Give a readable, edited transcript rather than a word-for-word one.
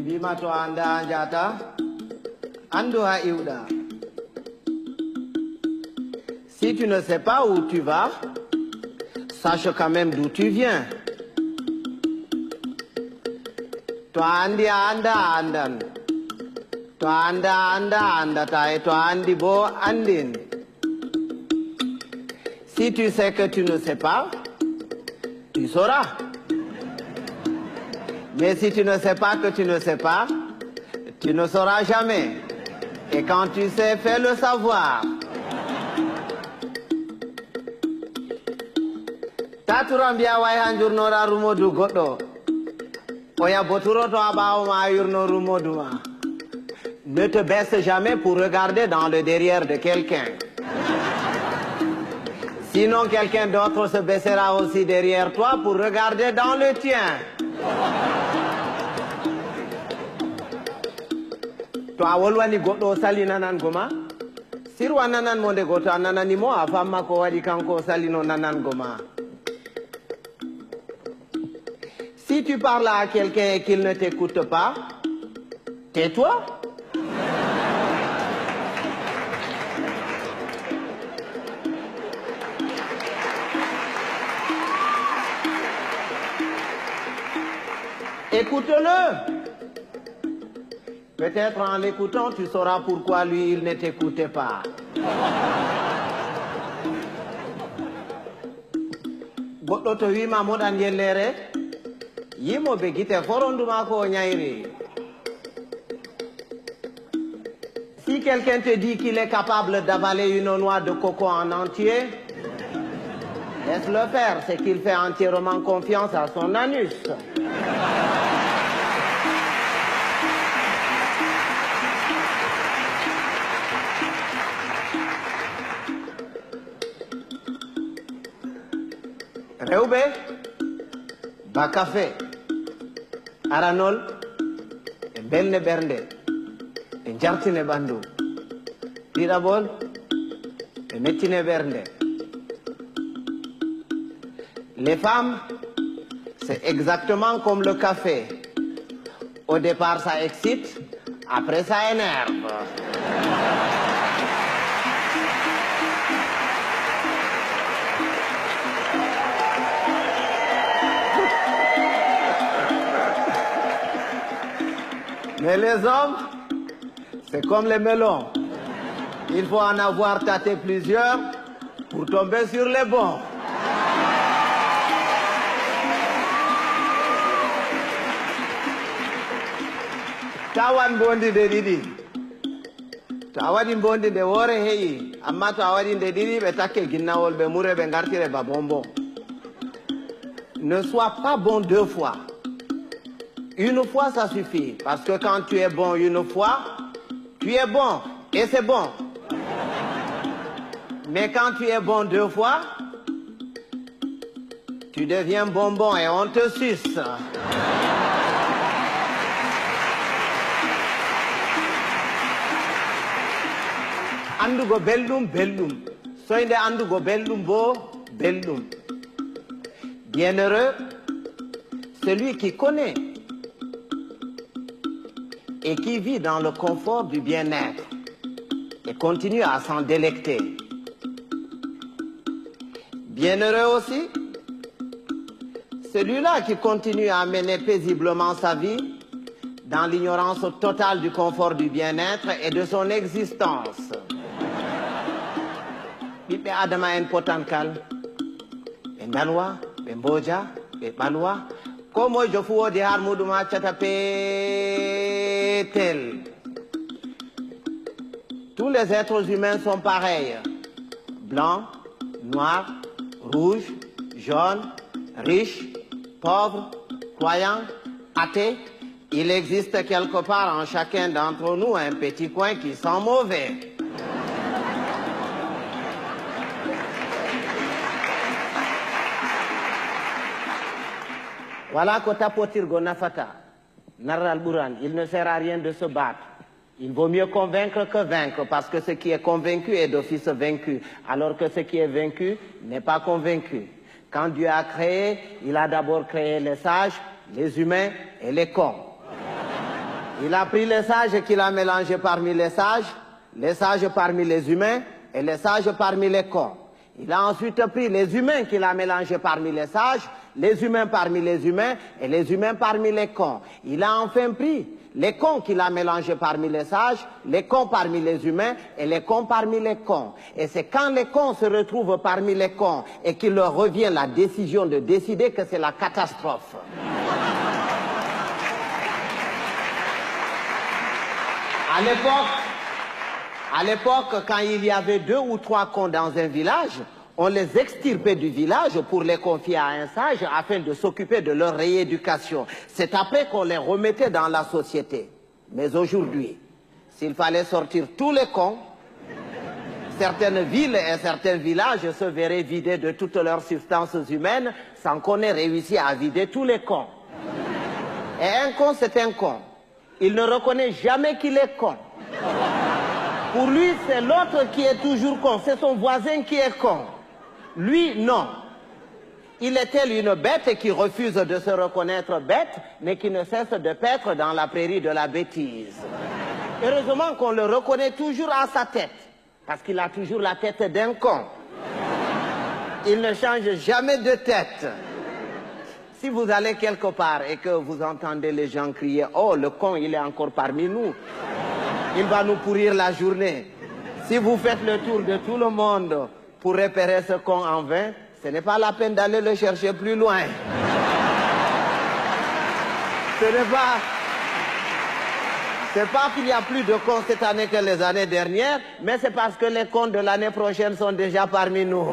Bimato anda anjata, andoa iuda. Si tu ne sais pas où tu vas, sache quand même d'où tu viens. Toi andi anda andan. Toi anda anda andata et toi andi bo andin. Si tu sais que tu ne sais pas, tu sauras. Mais si tu ne sais pas que tu ne sais pas, tu ne sauras jamais. Et quand tu sais, fais le savoir. Taturambia way hanjurnora rumodu godo. Oya boturo to abawo ma yurno rumodu ma. Ne te baisse jamais pour regarder dans le derrière de quelqu'un. Sinon quelqu'un d'autre se baissera aussi derrière toi pour regarder dans le tien. To a wolwani goɗɗo o sali nanan goma sirwa nanan mo nde goto a nananimo a famma ko waɗi kanko o salino nanan goma. Si tu parles à quelqu'un et qu'il ne t'écoute pas, tais-toi. Écoute-le. Peut-être en l'écoutant, tu sauras pourquoi lui, il ne t'écoutait pas. Goɗɗo to wima moɗan yellere, yimoɓe guite foronduma ko ñayri. Si quelqu'un te dit qu'il est capable d'avaler une noix de coco en entier, laisse-le faire, c'est qu'il fait entièrement confiance à son anus. Rewbe, Bakafe, Aranol, et Belne Bernde, et Jartine Bandou, Tirabol, et Metine Bernde. Les femmes, c'est exactement comme le café. Au départ, ça excite, après, ça énerve. Mais les hommes, c'est comme les melons. Il faut en avoir tâté plusieurs pour tomber sur les bons. Tawan bondi de didi. Tawadi bondi de wore heyi. Amma tawadi de didi be take ginnawol be mure be ngartire ba bonbon. Ne sois pas bon deux fois. Une fois, ça suffit. Parce que quand tu es bon une fois, tu es bon. Et c'est bon. Mais quand tu es bon deux fois, tu deviens bonbon et on te suce. Andugo beldum, beldum. Soinde andugo beldum bo, beldum. Bienheureux, celui qui connaît et qui vit dans le confort du bien-être et continue à s'en délecter. Bienheureux aussi, celui-là qui continue à mener paisiblement sa vie dans l'ignorance totale du confort du bien-être et de son existence. Ɓiɓɓe adama en potankal, ɓe dalwa, ɓe mboja, ɓe ɓalwa, ko mojo fu wodi har muɗum accata petel. Tous les êtres humains sont pareils. Blancs, noirs, rouges, jaunes, riches, pauvres, croyants, athées. Il existe quelque part en chacun d'entre nous un petit coin qui sent mauvais. Voilà que tapotir go nafata. Narral Bouran, il ne sert à rien de se battre. Il vaut mieux convaincre que vaincre, parce que ce qui est convaincu est d'office vaincu, alors que ce qui est vaincu n'est pas convaincu. Quand Dieu a créé, il a d'abord créé les sages, les humains et les cons. Il a pris les sages et qu'il a mélangé parmi les sages parmi les humains et les sages parmi les cons. Il a ensuite pris les humains qu'il a mélangés parmi les humains parmi les humains et les humains parmi les cons. Il a enfin pris les cons qu'il a mélangés parmi les sages, les cons parmi les humains et les cons parmi les cons. Et c'est quand les cons se retrouvent parmi les cons et qu'il leur revient la décision de décider que c'est la catastrophe. À l'époque, quand il y avait 2 ou 3 cons dans un village, on les extirpait du village pour les confier à un sage afin de s'occuper de leur rééducation. C'est après qu'on les remettait dans la société. Mais aujourd'hui, s'il fallait sortir tous les cons, certaines villes et certains villages se verraient vidés de toutes leurs substances humaines sans qu'on ait réussi à vider tous les cons. Et un con, c'est un con. Il ne reconnaît jamais qu'il est con. Pour lui, c'est l'autre qui est toujours con. C'est son voisin qui est con. Lui, non. Il est tel une bête qui refuse de se reconnaître bête, mais qui ne cesse de paître dans la prairie de la bêtise. Heureusement qu'on le reconnaît toujours à sa tête, parce qu'il a toujours la tête d'un con. Il ne change jamais de tête. Si vous allez quelque part et que vous entendez les gens crier « Oh, le con, il est encore parmi nous », il va nous pourrir la journée. Si vous faites le tour de tout le monde pour repérer ce con en vain, ce n'est pas la peine d'aller le chercher plus loin. C'est pas qu'il y a plus de cons cette année que les années dernières, mais c'est parce que les cons de l'année prochaine sont déjà parmi nous.